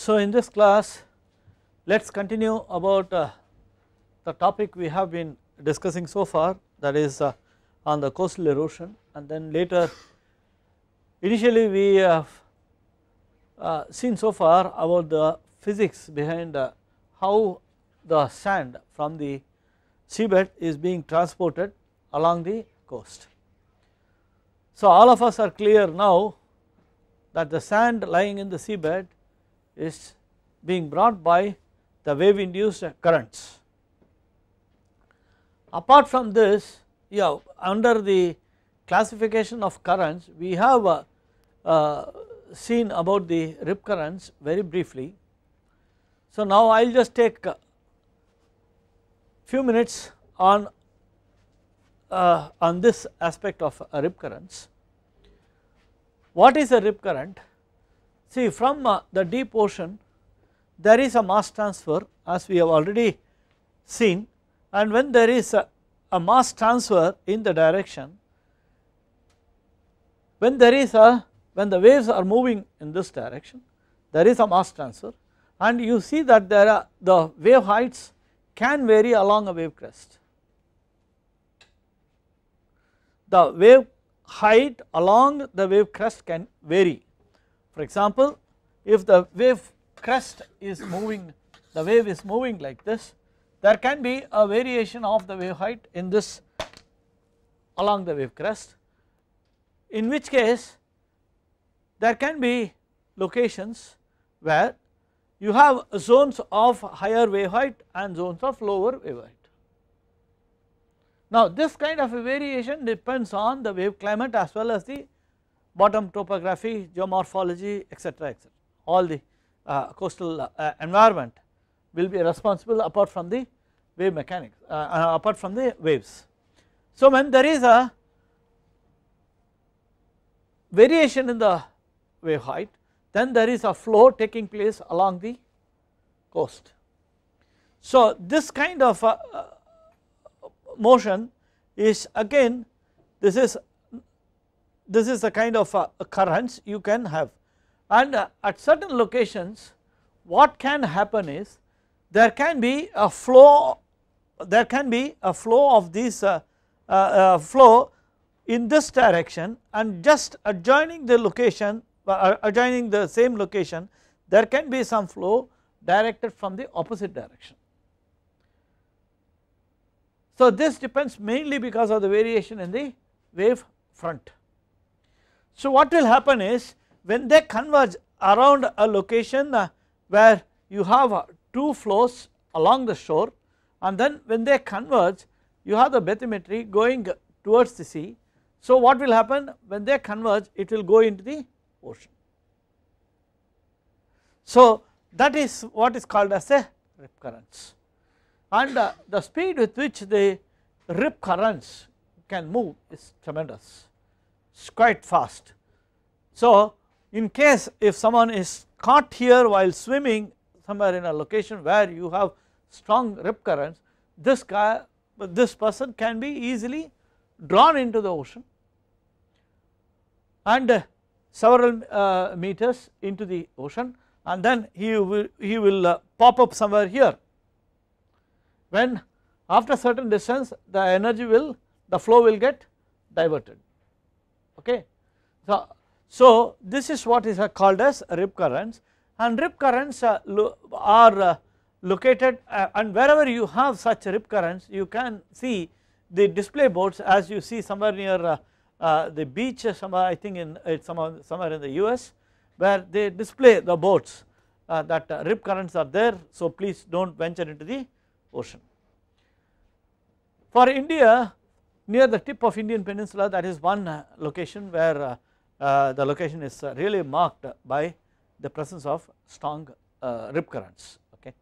So in this class let us continue about the topic we have been discussing so far, that is on the coastal erosion, and then later initially we have seen so far about the physics behind how the sand from the seabed is being transported along the coast. So all of us are clear now that the sand lying in the seabed is being brought by the wave induced currents. Apart from this, under the classification of currents we have seen about the rip currents very briefly. So now I will just take few minutes on this aspect of rip currents. What is a rip current? See, from the deep ocean there is a mass transfer, as we have already seen, and when there is a mass transfer in the direction, when the waves are moving in this direction there is a mass transfer, and you see that there are the wave heights can vary along a wave crest. The wave height along the wave crest can vary. For example, if the wave crest is moving, the wave is moving like this, there can be a variation of the wave height in this along the wave crest, in which case there can be locations where you have zones of higher wave height and zones of lower wave height. Now this kind of a variation depends on the wave climate as well as the bottom topography, geomorphology, etc., etc. All the coastal environment will be responsible apart from the wave mechanics, apart from the waves. So when there is a variation in the wave height, then there is a flow taking place along the coast. So this kind of motion is again, this is the kind of currents you can have, and at certain locations what can happen is there can be a flow of this flow in this direction, and just adjoining the location, adjoining the same location there can be some flow directed from the opposite direction. So this depends mainly because of the variation in the wave front. So what will happen is when they converge around a location where you have two flows along the shore, and then when they converge you have the bathymetry going towards the sea. So what will happen when they converge, it will go into the ocean. So that is what is called as a rip currents, and the speed with which the rip currents can move is tremendous, it is quite fast. So in case if someone is caught here while swimming somewhere in a location where you have strong rip currents, this person can be easily drawn into the ocean and several meters into the ocean, and then he will pop up somewhere here. When after certain distance the flow will get diverted, okay. So this is what is called as rip currents, and rip currents are located and wherever you have such rip currents you can see the display boards, as you see somewhere near the beach somewhere, I think somewhere in the US, where they display the boats that rip currents are there, so please do not venture into the ocean. For India, near the tip of Indian peninsula, that is one location where the location is really marked by the presence of strong rip currents, okay.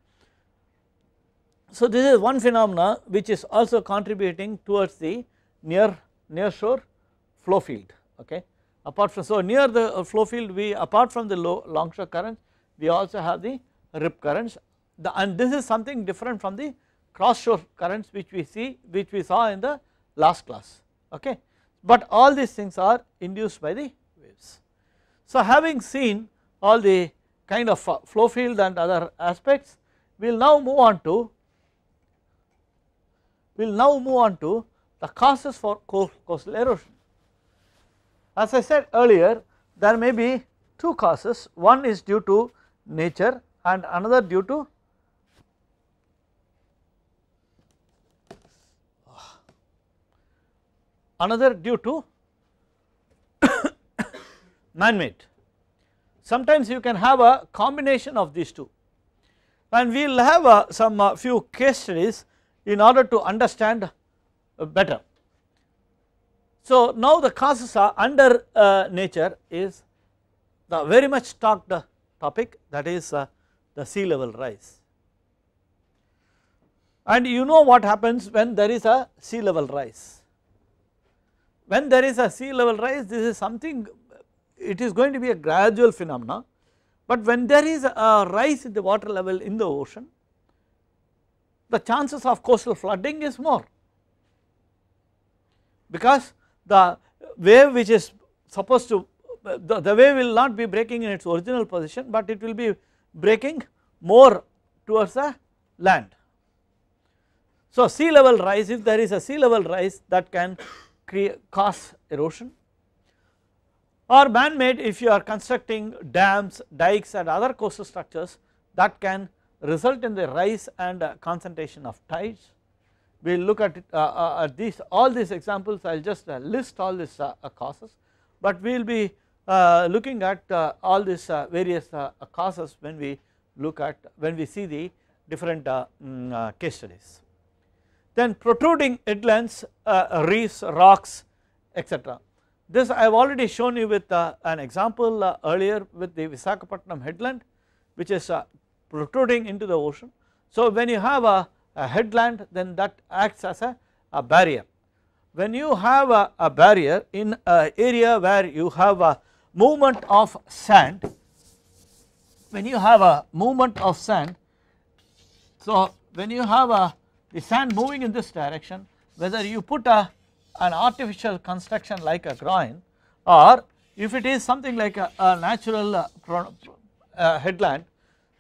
So this is one phenomena which is also contributing towards the near shore flow field, okay. Apart from, so near the flow field we, apart from the longshore currents, we also have the rip currents, and this is something different from the cross shore currents which we saw in the last class, okay. But all these things are induced by the waves. So having seen all the kind of flow field and other aspects, we will now move on to the causes for coastal erosion. As I said earlier, there may be two causes, one is due to nature and another due to man-made. Sometimes you can have a combination of these two, and we will have some few case studies in order to understand better. So now the causes are under nature is the very much talked topic, that is the sea level rise. And you know what happens when there is a sea level rise. When there is a sea level rise, this is something, it is going to be a gradual phenomena, but when there is a rise in the water level in the ocean, the chances of coastal flooding is more, because the wave which is supposed to, the wave will not be breaking in its original position, but it will be breaking more towards the land. So sea level rise, if there is a sea level rise, that can cause erosion, or man-made, if you are constructing dams, dikes and other coastal structures, that can result in the rise and concentration of tides. We will look at it, all these examples. I will just list all these causes, but we will be looking at all these various causes when we see the different case studies. Then protruding headlands, reefs, rocks, etc. This I have already shown you with an example earlier with the Visakhapatnam headland, which is protruding into the ocean. So when you have a headland, then that acts as a barrier. When you have a barrier in an area where you have a movement of sand, when you have a movement of sand, so when you have the sand moving in this direction, whether you put an artificial construction like a groin, or if it is something like a natural headland,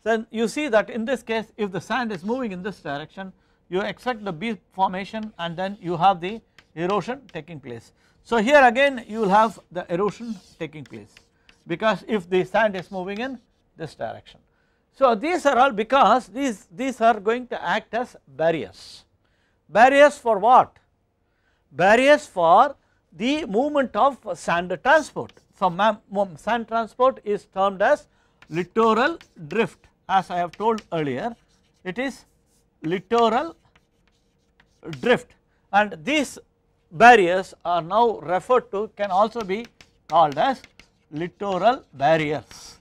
then you see that in this case, if the sand is moving in this direction, you expect the beach formation and then you have the erosion taking place. So here again you will have the erosion taking place, because if the sand is moving in this direction. So these are all because these are going to act as barriers. Barriers for what? Barriers for the movement of sand transport. So sand transport is termed as littoral drift. As I have told earlier, it is littoral drift, and these barriers are now referred to, can also be called as littoral barriers.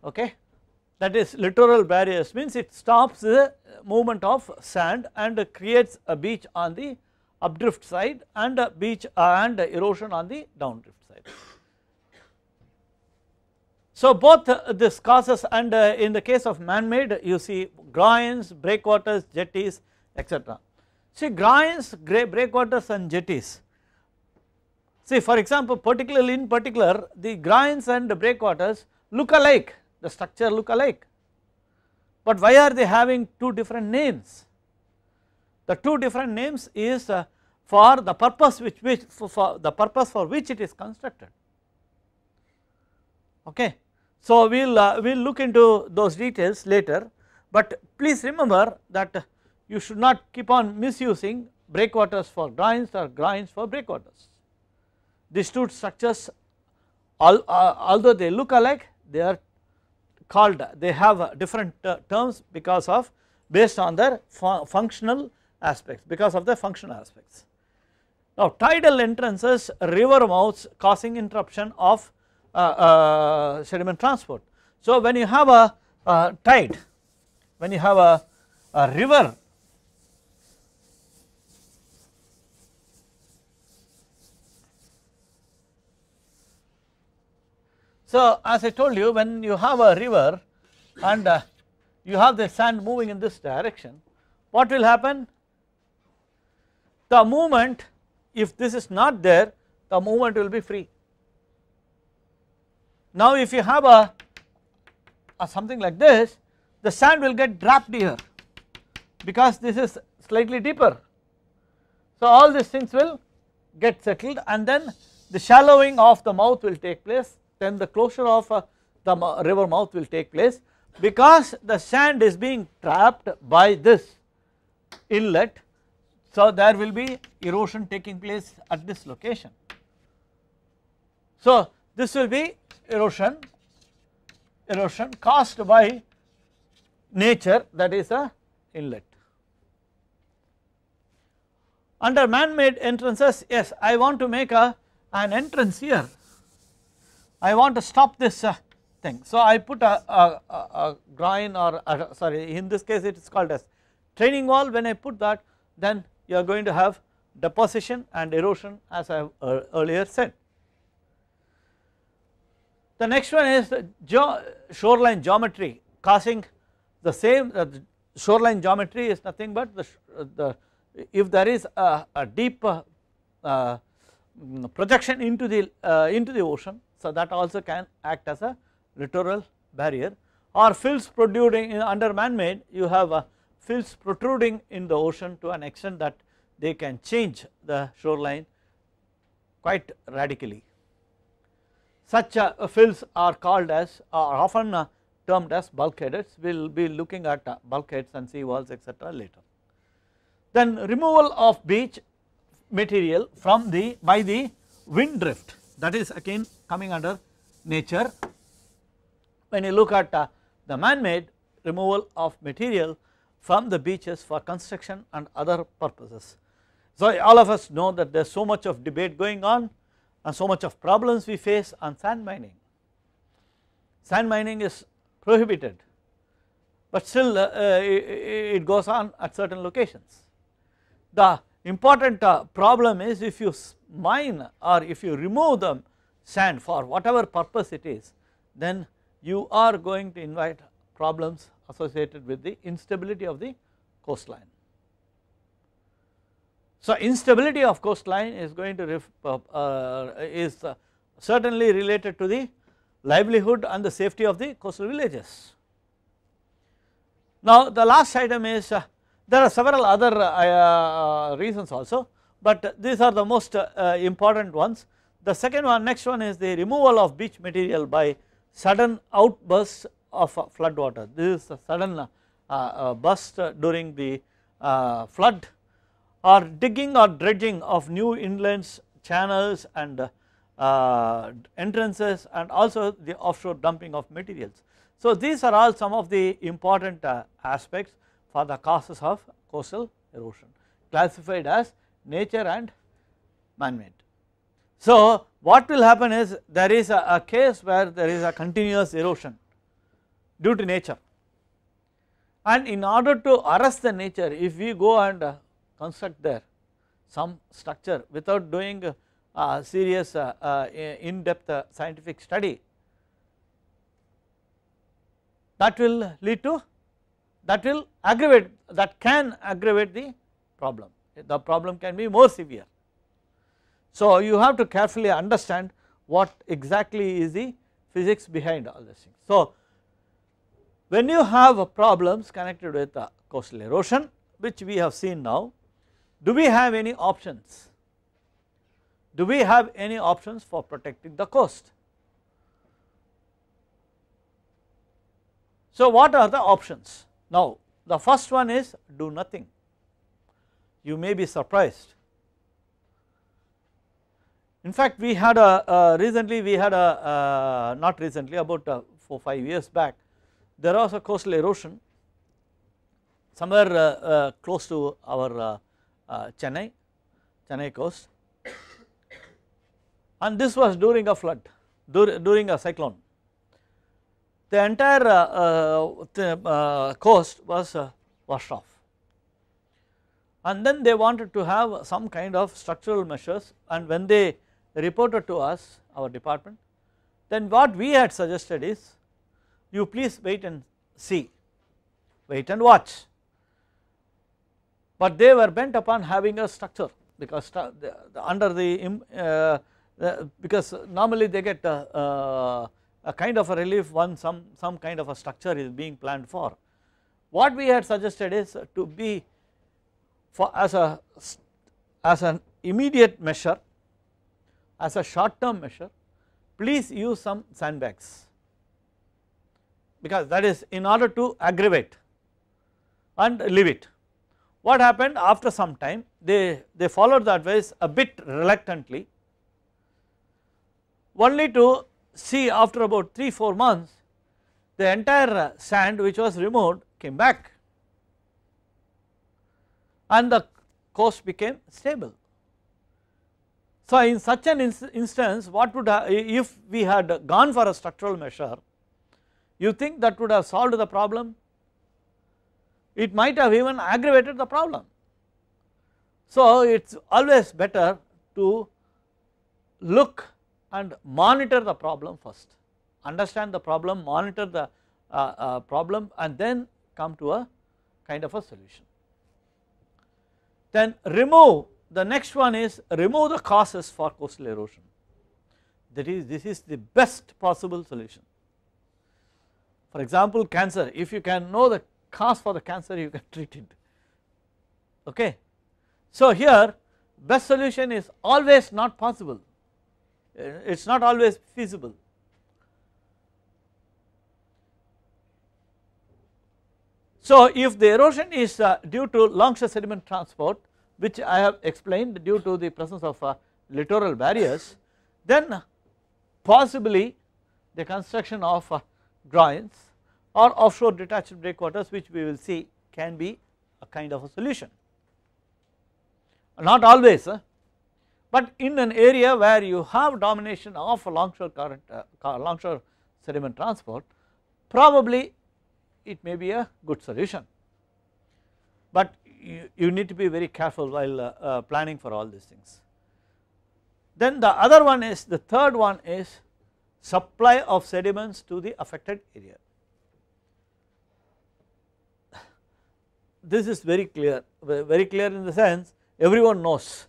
Okay, that is littoral barriers means it stops the movement of sand and creates a beach on the updrift side and a beach and erosion on the downdrift side. So both this causes, and in the case of man-made you see groins, breakwaters, jetties, etc. See groins, breakwaters and jetties. See for example, in particular the groins and the breakwaters look alike, the structure look alike, but why are they having two different names? The two different names is for the purpose for which it is constructed. Okay. So we will look into those details later, but please remember that you should not keep on misusing breakwaters for groins or groins for breakwaters. These two structures, although they look alike, they are called, they have different terms because of, based on their functional aspects, because of their functional aspects. Now tidal entrances, river mouths causing interruption of sediment transport. So when you have a tide, when you have a river, so as I told you, when you have a river and you have the sand moving in this direction, what will happen? The movement, if this is not there, the movement will be free. Now if you have a something like this, the sand will get trapped here because this is slightly deeper. So all these things will get settled, and then the shallowing of the mouth will take place, then the closure of the river mouth will take place, because the sand is being trapped by this inlet. So there will be erosion taking place at this location. So this will be erosion caused by nature, that is a inlet. Under man-made entrances, yes, I want to make an entrance here, I want to stop this thing. So I put a groin, or sorry, in this case it is called as training wall. When I put that, then you are going to have deposition and erosion, as I have earlier said. The next one is shoreline geometry causing the same. Shoreline geometry is nothing but if there is a deep projection into the ocean, so that also can act as a littoral barrier, or fills protruding under man-made. You have fills protruding in the ocean to an extent that they can change the shoreline quite radically. Such fills are called as, are often termed as bulkheads. We will be looking at bulkheads and sea walls, etc. later. Then removal of beach material from by the wind drift, that is again coming under nature. When you look at the man-made, removal of material from the beaches for construction and other purposes. So all of us know that there is so much of debate going on and so much of problems we face on sand mining. Sand mining is prohibited, but still it goes on at certain locations. The important problem is, if you mine or if you remove the sand for whatever purpose it is, then you are going to invite problems associated with the instability of the coastline. So instability of coastline is going to is certainly related to the livelihood and the safety of the coastal villages. Now the last item is, there are several other reasons also, but these are the most important ones. The second one, next one, is the removal of beach material by sudden outbursts of flood water. This is a sudden burst during the flood, or digging or dredging of new inlets, channels and entrances, and also the offshore dumping of materials. So these are all some of the important aspects for the causes of coastal erosion, classified as nature and man-made. So what will happen is, there is a case where there is a continuous erosion due to nature, and in order to arrest the nature, if we go and construct there some structure without doing serious in-depth scientific study, that will lead to, that will aggravate, that can aggravate the problem. The problem can be more severe. So you have to carefully understand what exactly is the physics behind all these things. So when you have problems connected with coastal erosion, which we have seen now, do we have any options? Do we have any options for protecting the coast? So what are the options? Now the first one is do nothing. You may be surprised. In fact, we had recently we had not recently, about 4-5 years back, there was a coastal erosion somewhere close to our Chennai coast, and this was during a flood, during a cyclone. The entire coast was washed off, and then they wanted to have some kind of structural measures, and when they reported to us, our department, then what we had suggested is, you please wait and see, wait and watch. But they were bent upon having a structure, because under the because normally they get a kind of a relief once some kind of a structure is being planned for. What we had suggested is to be for as an immediate measure, as a short term measure, please use some sandbags, because that is in order to aggravate and leave it. What happened after some time, they followed the advice a bit reluctantly, only to see after about 3-4 months the entire sand which was removed came back and the coast became stable. So, in such an instance, what would if we had gone for a structural measure, you think that would have solved the problem? It might have even aggravated the problem. So, it is always better to look and monitor the problem first, understand the problem, monitor the problem, and then come to a kind of a solution. Then remove, the next one is remove the causes for coastal erosion. That is, this is the best possible solution. For example, cancer, if you can know the cause for the cancer, you can treat it. Okay. So, here best solution is always not possible, it is not always feasible. So, if the erosion is due to longshore sediment transport, which I have explained due to the presence of littoral barriers, then possibly the construction of groins or offshore detached breakwaters, which we will see, can be a kind of a solution. Not always, but in an area where you have domination of longshore current, longshore sediment transport, probably it may be a good solution, but you need to be very careful while planning for all these things. Then the other one is, the third one is supply of sediments to the affected area. This is very clear in the sense everyone knows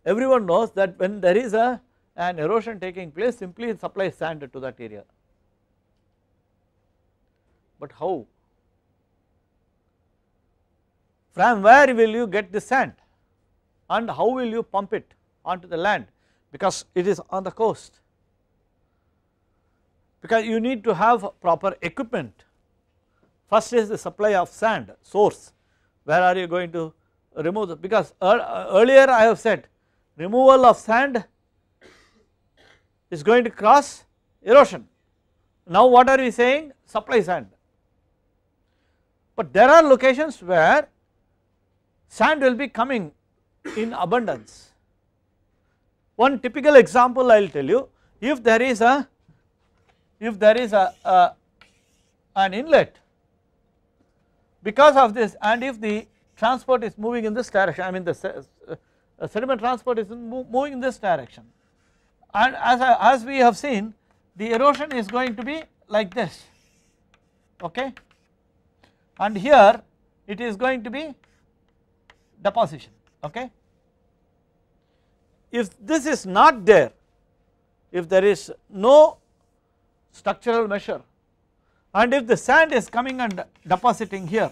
that when there is an erosion taking place, simply supply sand to that area. But how? From where will you get the sand, and how will you pump it onto the land, because it is on the coast, because you need to have proper equipment. First is the supply of sand source, where are you going to remove the, because earlier I have said removal of sand is going to cause erosion. Now what are we saying? Supply sand. But there are locations where sand will be coming in abundance. One typical example I will tell you, if there is an inlet, because of this, and if the transport is moving in this direction, I mean the sediment transport is moving in this direction, and as we have seen, the erosion is going to be like this, okay, and here it is going to be deposition, okay. If this is not there, if there is no structural measure, and if the sand is coming and depositing here,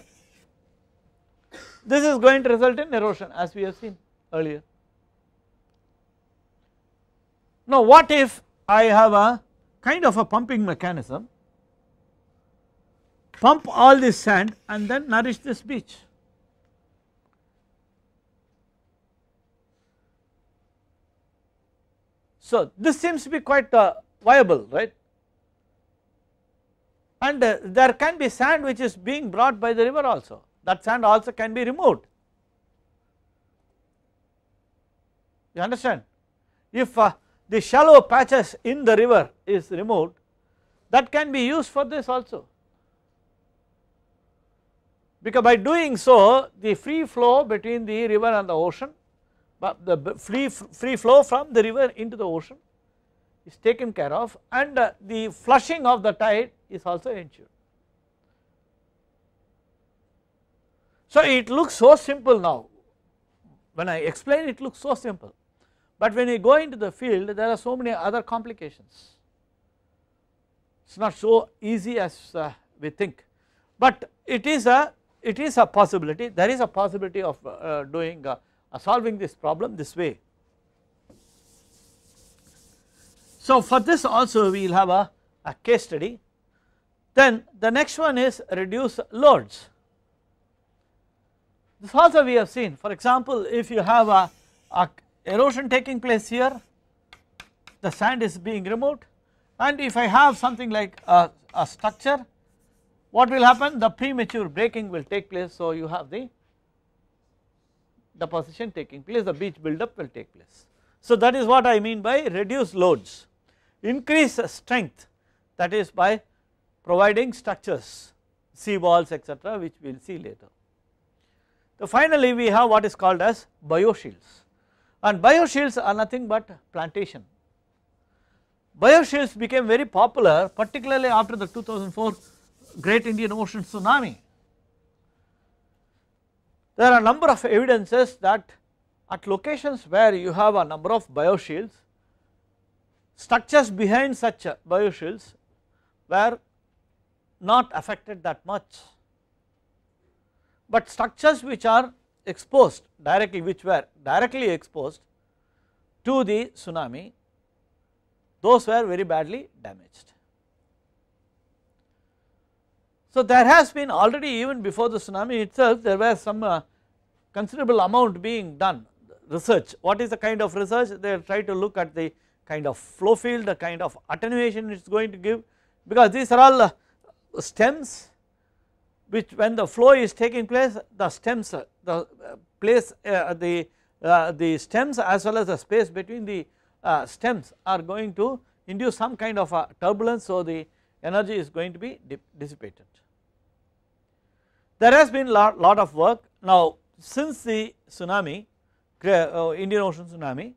this is going to result in erosion, as we have seen earlier. Now what if I have a kind of a pumping mechanism, pump all this sand and then nourish this beach? So this seems to be quite viable, right, and there can be sand which is being brought by the river also, that sand also can be removed, you understand. If the shallow patches in the river is removed, that can be used for this also, because by doing so the free flow between the river and the ocean, but the free flow from the river into the ocean is taken care of, and the flushing of the tide is also ensured. So it looks so simple now, when I explain it looks so simple, but when you go into the field there are so many other complications. is not so easy as we think, but it is a possibility. There is a possibility of doing solving this problem this way. So for this also we will have a case study. Then the next one is reduce loads. This also we have seen. For example, if you have a erosion taking place here, the sand is being removed, and if I have something like a structure, what will happen? The premature breaking will take place. So you have the deposition taking place, the beach buildup will take place. So that is what I mean by reduce loads. Increase strength, that is by providing structures, sea walls, etc., which we will see later. So finally we have what is called as bioshields, and bioshields are nothing but plantation. Bioshields became very popular, particularly after the 2004 Great Indian Ocean Tsunami. There are a number of evidences that at locations where you have a number of bioshields, structures behind such bioshields were not affected that much, but structures which are exposed directly, which were directly exposed to the tsunami, those were very badly damaged. So there has been already, even before the tsunami itself, there was some considerable amount being done research. What is the kind of research? They try to look at the kind of flow field, the kind of attenuation it is going to give, because these are all stems which, when the flow is taking place, the stems, the place, the stems as well as the space between the stems are going to induce some kind of a turbulence. So the energy is going to be dissipated. There has been lot of work. Now since the tsunami, Indian Ocean tsunami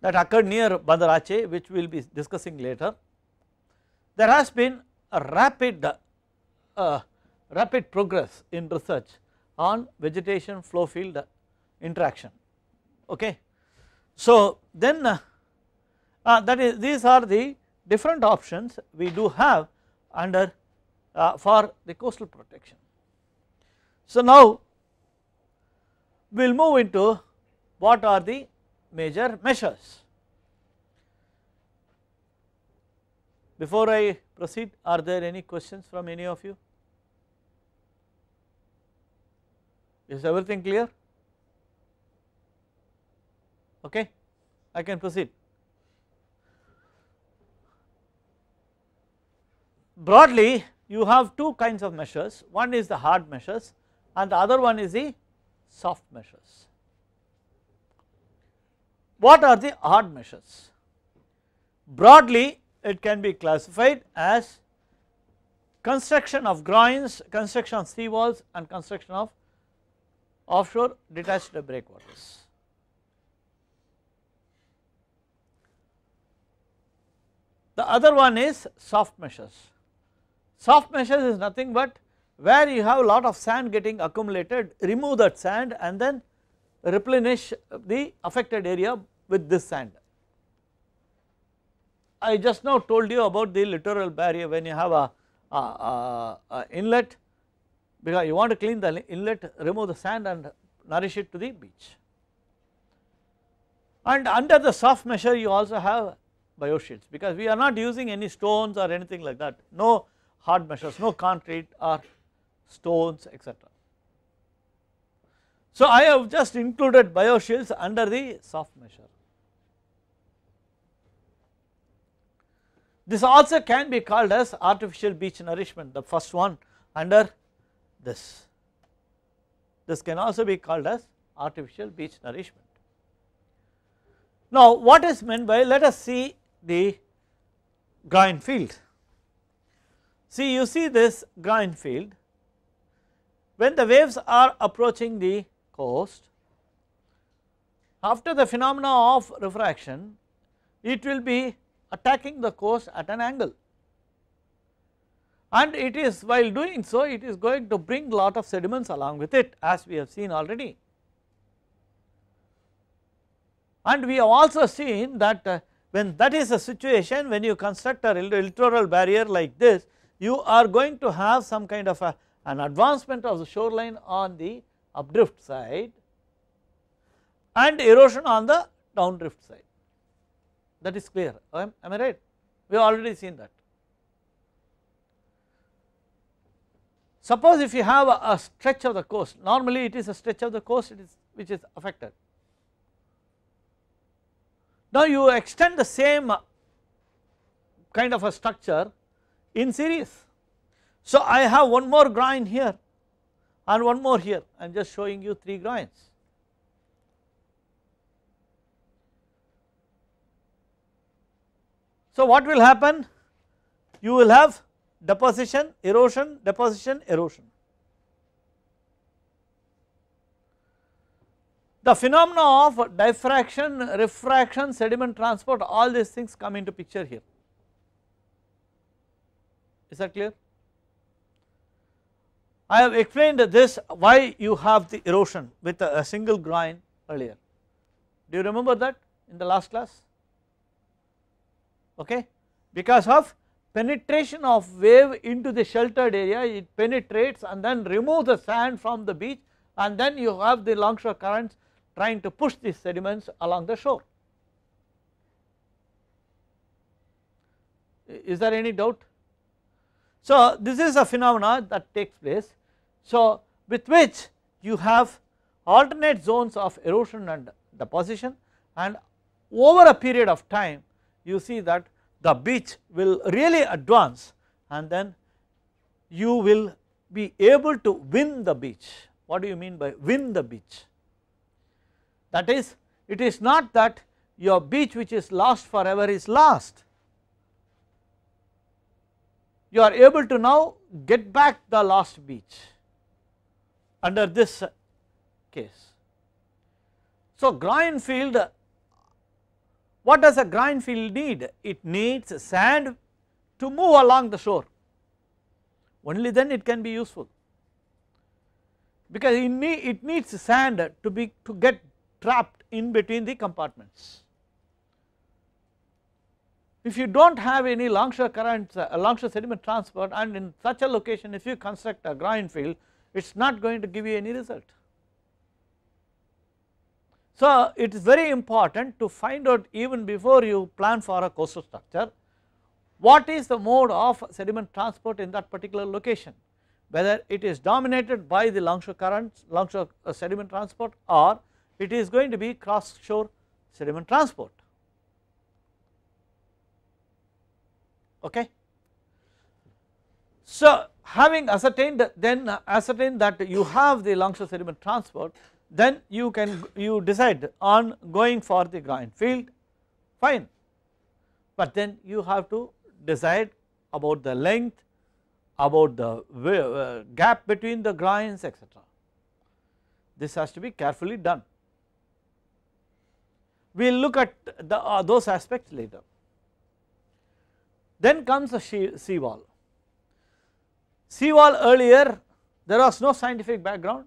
that occurred near Bandar Aceh, which we will be discussing later, there has been a rapid progress in research on vegetation flow field interaction. Okay. So then that is, these are the different options we do have under for the coastal protection. So now we will move into what are the major measures. Before I proceed, are there any questions from any of you? Is everything clear? Okay, I can proceed. Broadly, you have two kinds of measures. One is the hard measures and the other one is the soft measures. What are the hard measures? Broadly, it can be classified as construction of groins, construction of sea walls and construction of offshore detached breakwaters. The other one is soft measures. Soft measures is nothing but where you have a lot of sand getting accumulated, remove that sand and then replenish the affected area with this sand. I just now told you about the littoral barrier. When you have a inlet, because you want to clean the inlet, remove the sand and nourish it to the beach. And under the soft measure you also have bioshields, because we are not using any stones or anything like that, no hard measures, no concrete or stones, etc. So I have just included bioshields under the soft measure. This also can be called as artificial beach nourishment, the first one under this. This can also be called as artificial beach nourishment. Now what is meant by, let us see the groin field. See, you see this groin field, when the waves are approaching the coast, after the phenomena of refraction, it will be attacking the coast at an angle, and it is, while doing so, it is going to bring lot of sediments along with it, as we have seen already. And we have also seen that when that is the situation, when you construct a littoral barrier like this, you are going to have some kind of an advancement of the shoreline on the updrift side and erosion on the downdrift side. That is clear, am I right? We have already seen that. Suppose if you have a stretch of the coast, normally it is a stretch of the coast which is affected. Now you extend the same kind of a structure in series. So I have one more groin here and one more here, I am just showing you 3 groins. So what will happen? You will have deposition, erosion, deposition, erosion. The phenomena of diffraction, refraction, sediment transport, all these things come into picture here. Is that clear? I have explained this why you have the erosion with a single groin earlier. Do you remember that in the last class? Okay, because of penetration of wave into the sheltered area, it penetrates and then removes the sand from the beach, and then you have the longshore currents trying to push these sediments along the shore. Is there any doubt? So this is a phenomena that takes place, so with which you have alternate zones of erosion and deposition, and over a period of time you see that the beach will really advance and then you will be able to win the beach. What do you mean by win the beach? That is, it is not that your beach which is lost forever is lost. You are able to now get back the lost beach under this case. So groin field, what does a groin field need? It needs sand to move along the shore, only then it can be useful, because it needs sand to get trapped in between the compartments. If you do not have any longshore currents, longshore sediment transport, and in such a location if you construct a groin field, it is not going to give you any result. So it is very important to find out even before you plan for a coastal structure, what is the mode of sediment transport in that particular location, whether it is dominated by the longshore currents, longshore sediment transport, or it is going to be cross shore sediment transport. Okay. So having ascertained that you have the longshore sediment transport, then you decide on going for the groin field, fine, but then you have to decide about the length, about the gap between the groins, etc. This has to be carefully done. We will look at those aspects later. Then comes the seawall. Seawall, earlier there was no scientific background,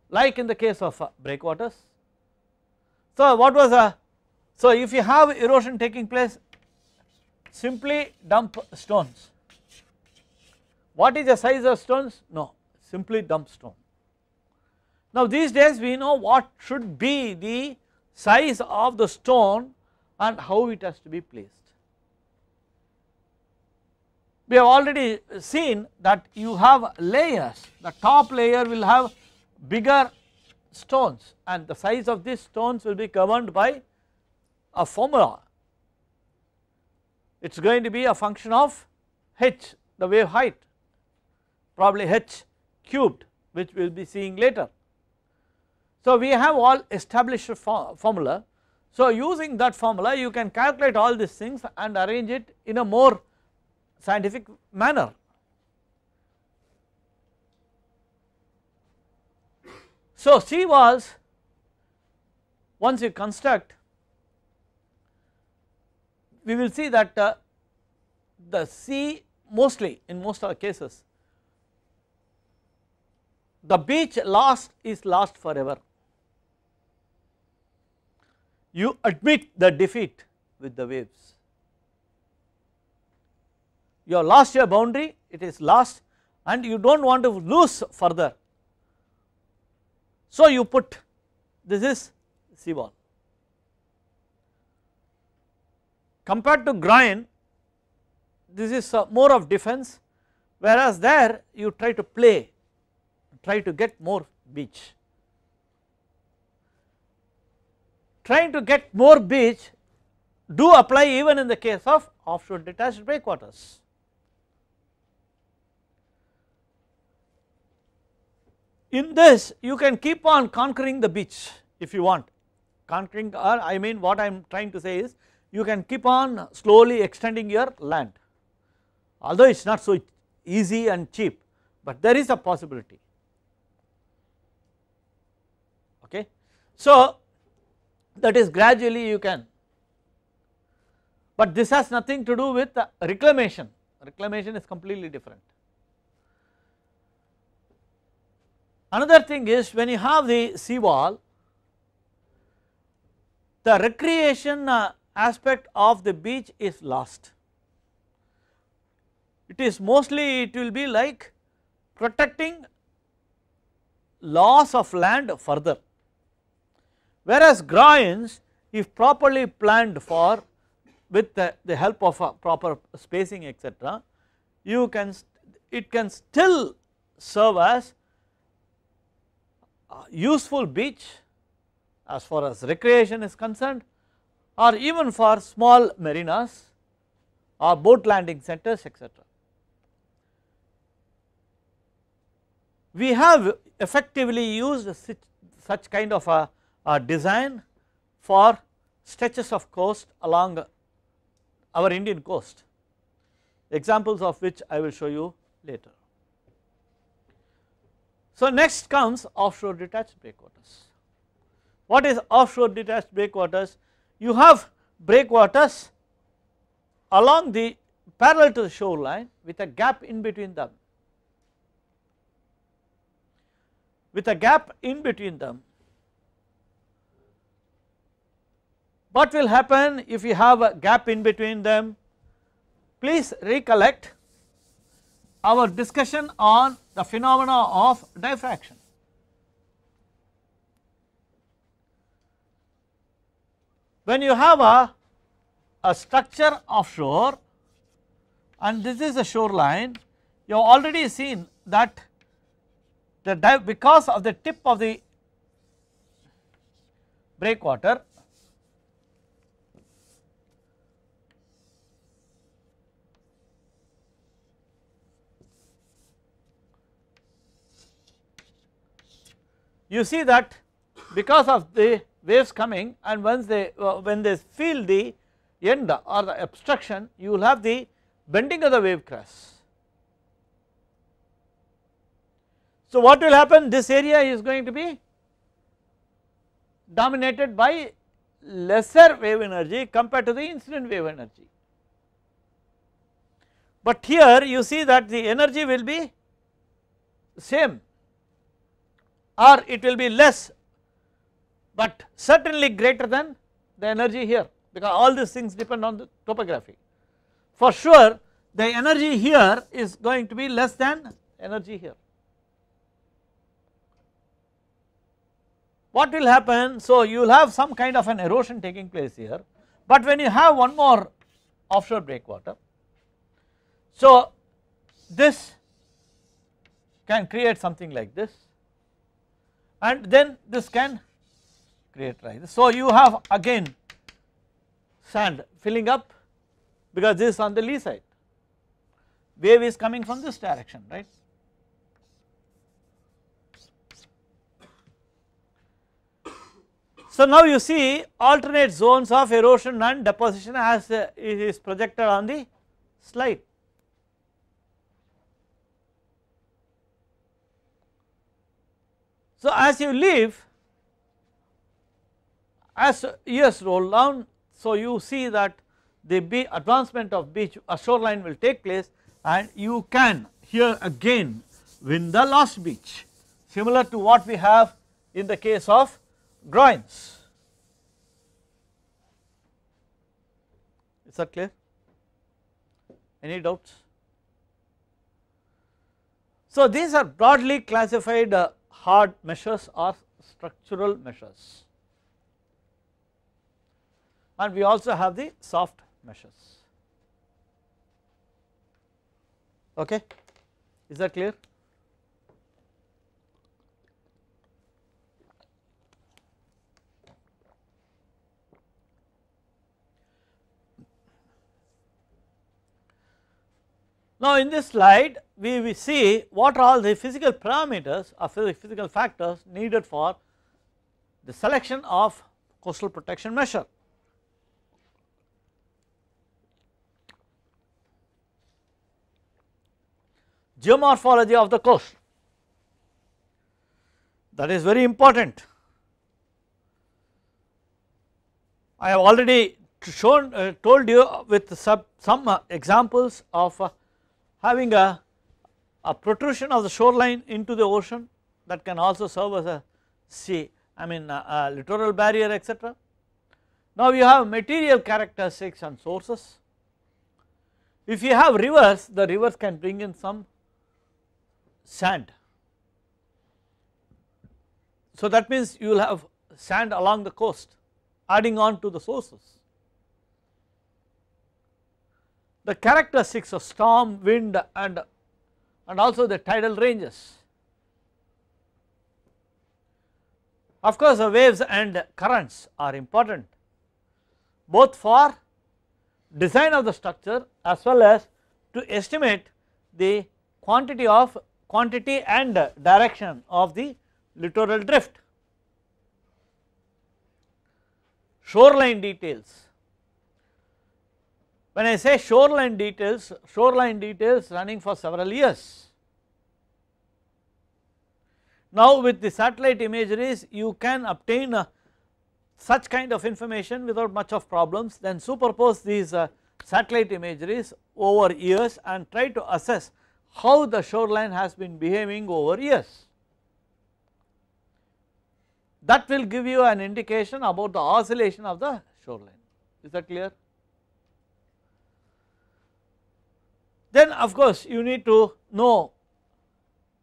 like in the case of breakwaters. So what was so if you have erosion taking place, simply dump stones. What is the size of stones? No, simply dump stone. Now these days we know what should be the size of the stone and how it has to be placed. We have already seen that you have layers, the top layer will have bigger stones and the size of these stones will be governed by a formula. It is going to be a function of h, the wave height, probably h cubed, which we will be seeing later. So we have all established formula. So using that formula you can calculate all these things and arrange it in a more scientific manner. So sea walls, once you construct, we will see that the sea, mostly in most of the cases, the beach is lost forever. You admit the defeat with the waves. You have lost your boundary, it is lost and you do not want to lose further. So, you put this is seawall. Compared to groin, this is more of defense, whereas there you try to play, try to get more beach. Trying to get more beach do apply even in the case of offshore detached breakwaters. In this you can keep on conquering the beach if you want, conquering, or I mean what I am trying to say is you can keep on slowly extending your land, although it is not so easy and cheap, but there is a possibility. Okay. So, that is gradually you can, but this has nothing to do with reclamation. Reclamation is completely different. Another thing is when you have the seawall, the recreation aspect of the beach is lost. It is mostly, it will be like protecting loss of land further, whereas groins, if properly planned for with the help of a proper spacing etc., you can, it can still serve as useful beach as far as recreation is concerned, or even for small marinas or boat landing centers etc. We have effectively used such kind of a design for stretches of coast along our Indian coast, examples of which I will show you later. So, next comes offshore detached breakwaters. What is offshore detached breakwaters? You have breakwaters along the parallel to the shoreline with a gap in between them. With a gap in between them. What will happen if you have a gap in between them? Please recollect our discussion on the phenomena of diffraction. When you have a structure offshore and this is a shoreline, you have already seen that because of the tip of the breakwater, you see that because of the waves coming, and once they when they feel the end or the obstruction, you will have the bending of the wave crest. So, what will happen? This area is going to be dominated by lesser wave energy compared to the incident wave energy, but here you see that the energy will be same or it will be less, but certainly greater than the energy here, because all these things depend on the topography. For sure the energy here is going to be less than energy here. What will happen? So, you will have some kind of an erosion taking place here, but when you have one more offshore breakwater, so this can create something like this and then this can create rise. So, you have again sand filling up because this is on the lee side, wave is coming from this direction, right. So, now you see alternate zones of erosion and deposition as it is projected on the slide. So, as you leave, as years roll down, so you see that the advancement of beach shoreline will take place and you can here again win the lost beach, similar to what we have in the case of groins. Is that clear? Any doubts? So these are broadly classified hard measures or structural measures, and we also have the soft measures. Okay, is that clear? Now in this slide we see what are all the physical parameters or physical factors needed for the selection of coastal protection measure. Geomorphology of the coast, that is very important. I have already told you with some examples of having a protrusion of the shoreline into the ocean that can also serve as a sea, I mean a littoral barrier, etc. Now you have material characteristics and sources. If you have rivers, the rivers can bring in some sand. So that means you will have sand along the coast adding on to the sources. The characteristics of storm, wind and also the tidal ranges. Of course the waves and currents are important both for design of the structure as well as to estimate the quantity and direction of the littoral drift. Shoreline details. When I say shoreline details running for several years. Now with the satellite imageries you can obtain such kind of information without much of problems, then superpose these satellite imageries over years and try to assess how the shoreline has been behaving over years. That will give you an indication about the oscillation of the shoreline. Is that clear? Then of course you need to know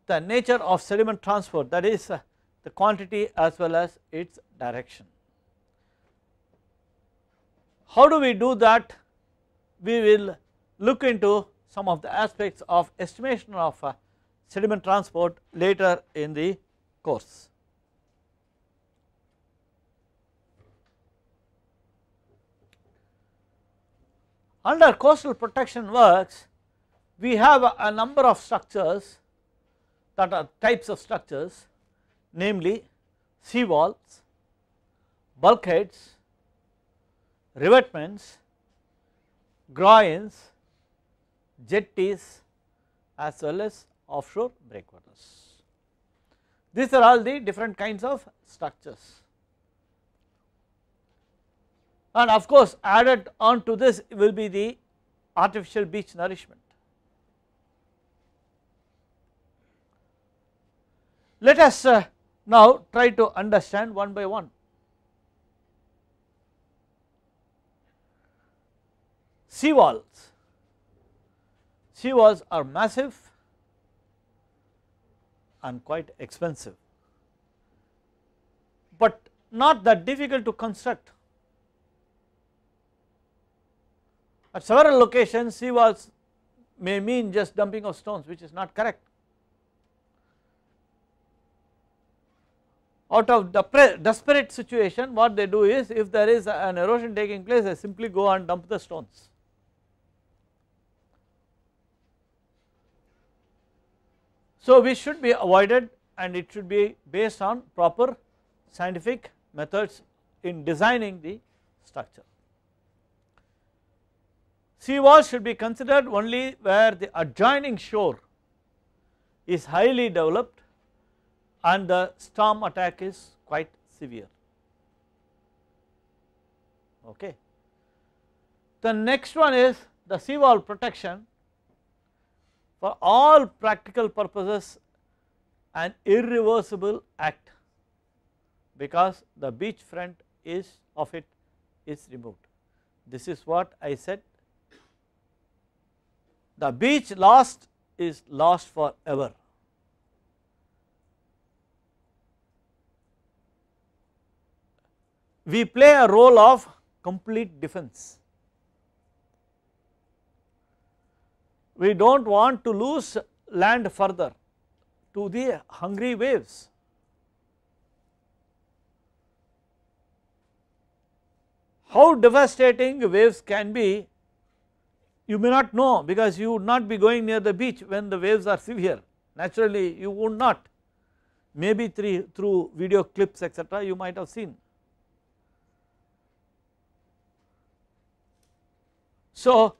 the nature of sediment transport, that is the quantity as well as its direction. How do we do that? We will look into some of the aspects of estimation of sediment transport later in the course. Under coastal protection works, we have a number of structures that are types of structures, namely sea walls, bulkheads, revetments, groins, jetties as well as offshore breakwaters. These are all the different kinds of structures. And of course added on to this will be the artificial beach nourishment. Let us now try to understand one by one. Seawalls. Seawalls are massive and quite expensive, but not that difficult to construct. At several locations seawalls may mean just dumping of stones, which is not correct. Out of desperate situation, what they do is, if there is an erosion taking place, they simply go and dump the stones. So we should be avoided, and it should be based on proper scientific methods in designing the structure. Seawalls should be considered only where the adjoining shore is highly developed and the storm attack is quite severe. Okay. The next one is the seawall protection, for all practical purposes an irreversible act, because the beach front is removed. This is what I said. The beach lost is lost forever. We play a role of complete defense. We do not want to lose land further to the hungry waves. How devastating waves can be, you may not know, because you would not be going near the beach when the waves are severe. Naturally you would not, maybe through video clips etc. you might have seen. So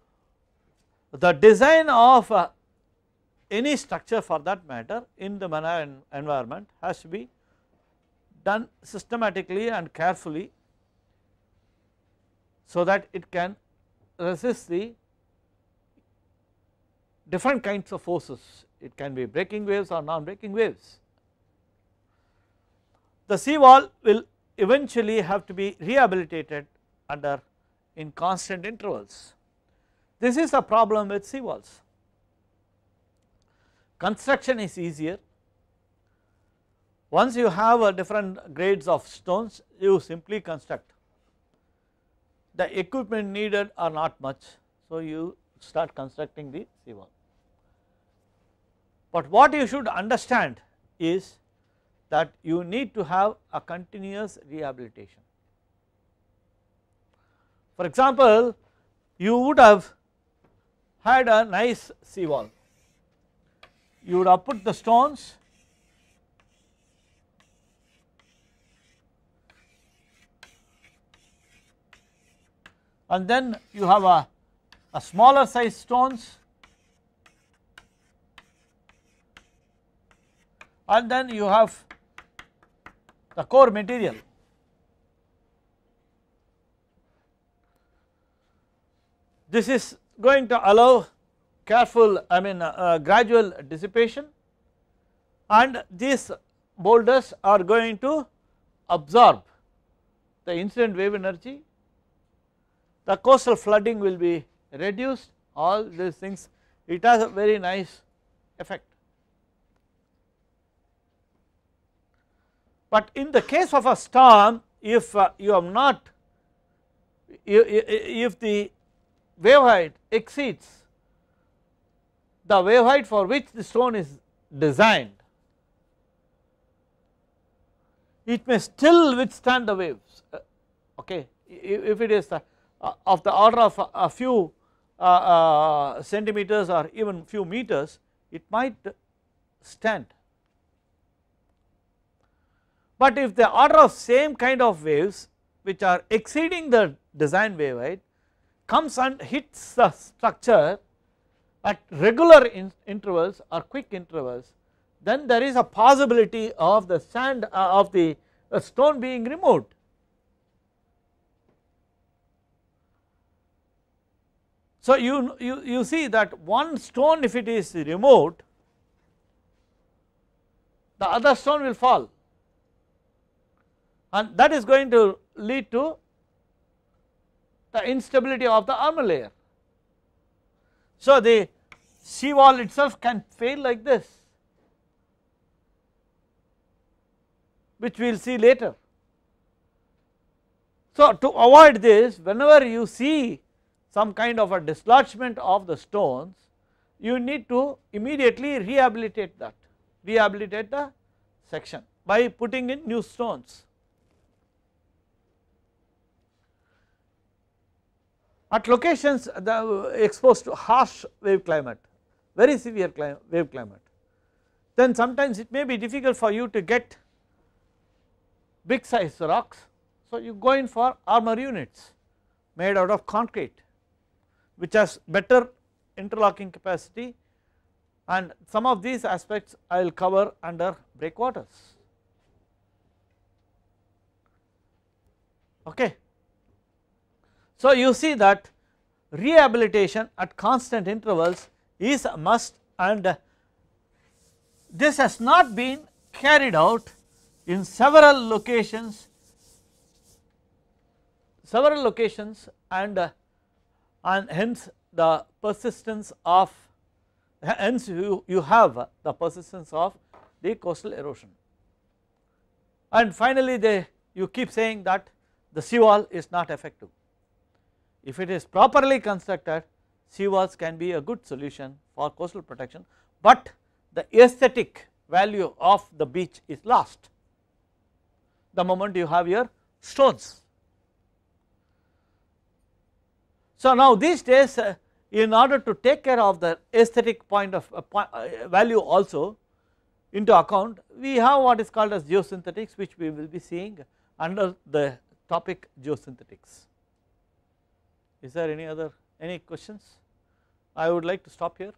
the design of any structure for that matter in the marine environment has to be done systematically and carefully, so that it can resist the different kinds of forces. It can be breaking waves or non-breaking waves. The seawall will eventually have to be rehabilitated in constant intervals. This is a problem with seawalls. Construction is easier. Once you have different grades of stones, you simply construct. The equipment needed are not much, so you start constructing the seawall. But what you should understand is that you need to have a continuous rehabilitation. For example, you would have had a nice seawall, you would have put the stones, and then you have a smaller size stones, and then you have the core material. This is going to allow careful, gradual dissipation, and these boulders are going to absorb the incident wave energy. The coastal flooding will be reduced, all these things, it has a very nice effect. But in the case of a storm, if you have not, if the wave height exceeds the wave height for which the stone is designed, it may still withstand the waves. Okay, if it is of the order of a few centimeters or even few meters, it might stand. But if the order of same kind of waves which are exceeding the design wave height comes and hits the structure at regular intervals or quick intervals, then there is a possibility of the sand of the stone being removed. So you see that one stone, if it is removed, the other stone will fall, and that is going to lead to the instability of the armor layer. So the seawall itself can fail like this, which we will see later. So to avoid this, whenever you see some kind of a dislodgement of the stones, you need to immediately rehabilitate that, rehabilitate the section by putting in new stones. At locations exposed to harsh wave climate, very severe wave climate, then sometimes it may be difficult for you to get big size rocks. So you go in for armor units made out of concrete, which has better interlocking capacity, and some of these aspects I will cover under breakwaters. Okay. So you see that rehabilitation at constant intervals is a must, and this has not been carried out in several locations several locations and hence the persistence of, hence you have the persistence of the coastal erosion. And finally you keep saying that the seawall is not effective. If it is properly constructed, seawalls can be a good solution for coastal protection, but the aesthetic value of the beach is lost the moment you have your stones. So now these days in order to take care of the aesthetic point of value also into account, we have what is called as geosynthetics, which we will be seeing under the topic geosynthetics. Is there any questions? I would like to stop here.